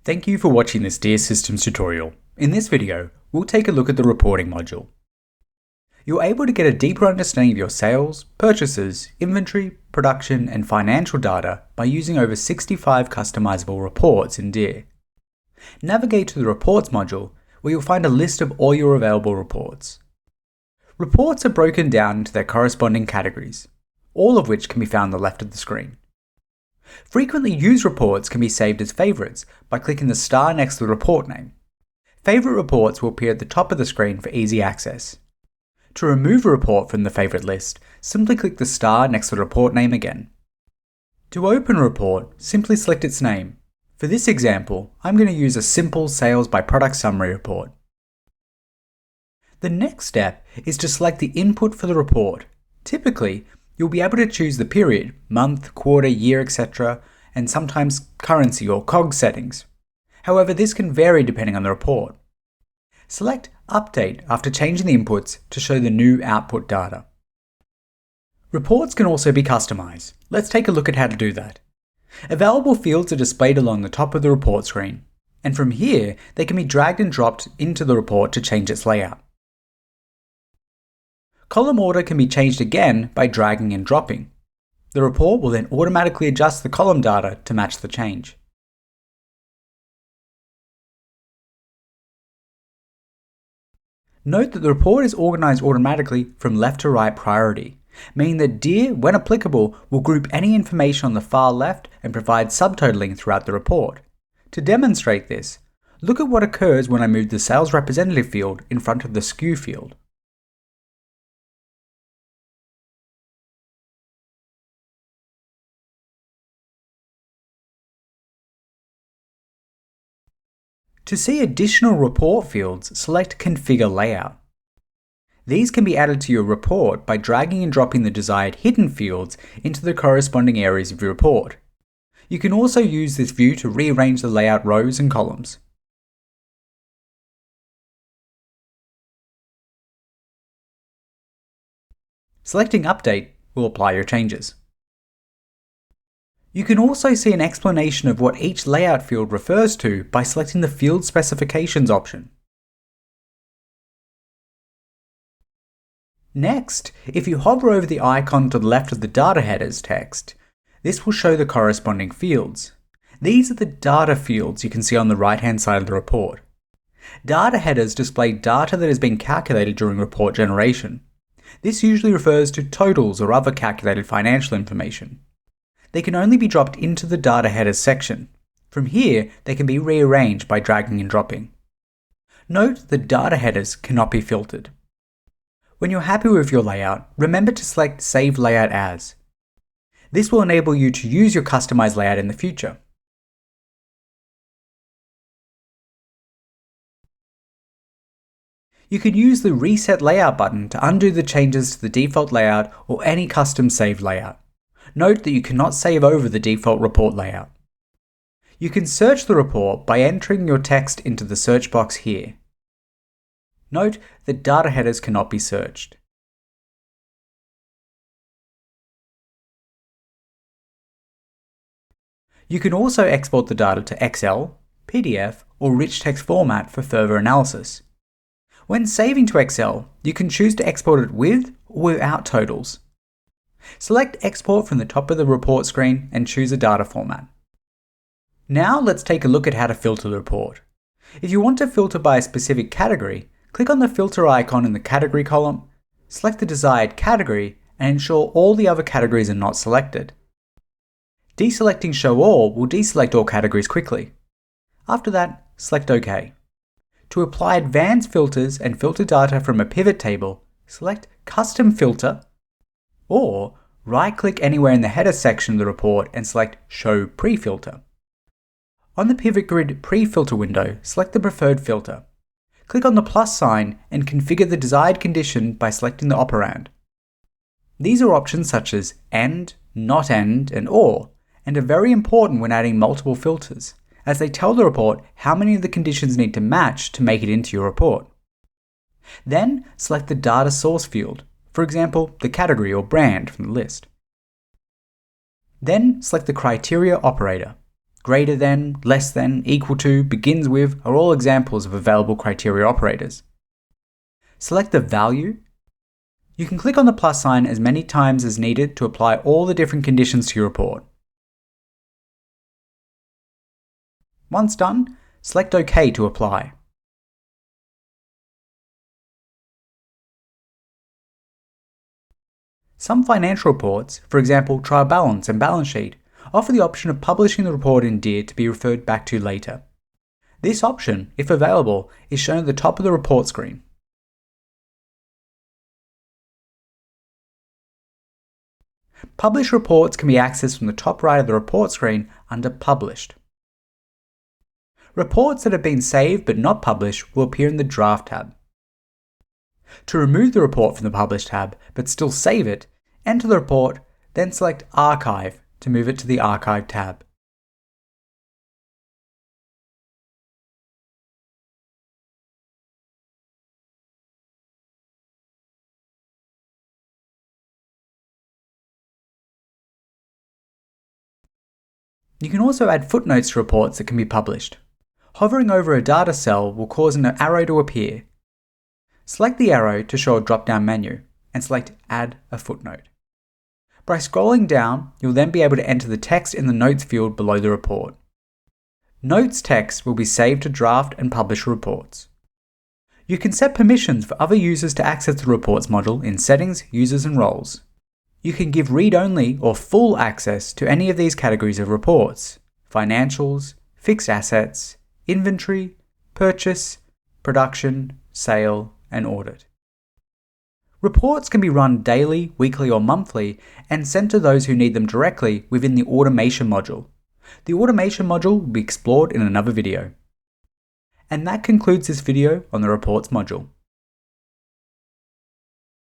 Thank you for watching this DS Systems tutorial. In this video, we'll take a look at the reporting module. You're able to get a deeper understanding of your sales, purchases, inventory, production, and financial data by using over 65 customizable reports in DIR. Navigate to the Reports module, where you'll find a list of all your available reports. Reports are broken down into their corresponding categories, all of which can be found on the left of the screen. Frequently used reports can be saved as favorites by clicking the star next to the report name. Favorite reports will appear at the top of the screen for easy access. To remove a report from the favorite list, simply click the star next to the report name again. To open a report, simply select its name. For this example, I'm going to use a simple sales by product summary report. The next step is to select the input for the report. Typically, you'll be able to choose the period, month, quarter, year, etc., and sometimes currency or COGS settings. However, this can vary depending on the report. Select Update after changing the inputs to show the new output data. Reports can also be customized. Let's take a look at how to do that. Available fields are displayed along the top of the report screen, and from here they can be dragged and dropped into the report to change its layout. Column order can be changed again by dragging and dropping. The report will then automatically adjust the column data to match the change. Note that the report is organized automatically from left to right priority, meaning that DIR, when applicable, will group any information on the far left and provide subtotaling throughout the report. To demonstrate this, look at what occurs when I move the sales representative field in front of the SKU field. To see additional report fields, select Configure Layout. These can be added to your report by dragging and dropping the desired hidden fields into the corresponding areas of your report. You can also use this view to rearrange the layout rows and columns. Selecting Update will apply your changes. You can also see an explanation of what each layout field refers to by selecting the Field Specifications option. Next, if you hover over the icon to the left of the data headers text, this will show the corresponding fields. These are the data fields you can see on the right-hand side of the report. Data headers display data that has been calculated during report generation. This usually refers to totals or other calculated financial information. They can only be dropped into the data headers section. From here, they can be rearranged by dragging and dropping. Note that data headers cannot be filtered. When you're happy with your layout, remember to select Save Layout As. This will enable you to use your customized layout in the future. You can use the Reset Layout button to undo the changes to the default layout or any custom saved layout. Note that you cannot save over the default report layout. You can search the report by entering your text into the search box here. Note that data headers cannot be searched. You can also export the data to Excel, PDF, or rich text format for further analysis. When saving to Excel, you can choose to export it with or without totals. Select Export from the top of the report screen and choose a data format. Now let's take a look at how to filter the report. If you want to filter by a specific category, click on the filter icon in the category column, select the desired category, and ensure all the other categories are not selected. Deselecting Show All will deselect all categories quickly. After that, select OK. To apply advanced filters and filter data from a pivot table, select Custom Filter, or right-click anywhere in the header section of the report and select Show Pre-Filter. On the Pivot Grid Pre-Filter window, select the preferred filter. Click on the plus sign and configure the desired condition by selecting the operand. These are options such as AND, NOT AND, and OR, and are very important when adding multiple filters, as they tell the report how many of the conditions need to match to make it into your report. Then select the data source field, for example, the category or brand from the list. Then select the criteria operator. greater than, less than, equal to, begins with are all examples of available criteria operators. Select the value. You can click on the plus sign as many times as needed to apply all the different conditions to your report. Once done, select OK to apply. Some financial reports, for example trial balance and balance sheet, offer the option of publishing the report in DIR to be referred back to later. This option, if available, is shown at the top of the report screen. Published reports can be accessed from the top right of the report screen under Published. Reports that have been saved but not published will appear in the Draft tab. To remove the report from the Published tab but still save it, enter the report, then select Archive to move it to the Archive tab. You can also add footnotes to reports that can be published. Hovering over a data cell will cause an arrow to appear. Select the arrow to show a drop-down menu and select Add a footnote. By scrolling down, you'll then be able to enter the text in the Notes field below the report. Notes text will be saved to draft and publish reports. You can set permissions for other users to access the Reports module in Settings, Users and Roles. You can give read-only or full access to any of these categories of reports: financials, fixed assets, inventory, purchase, production, sale, and audit. Reports can be run daily, weekly, or monthly and sent to those who need them directly within the Automation module. The Automation module will be explored in another video. And that concludes this video on the Reports module.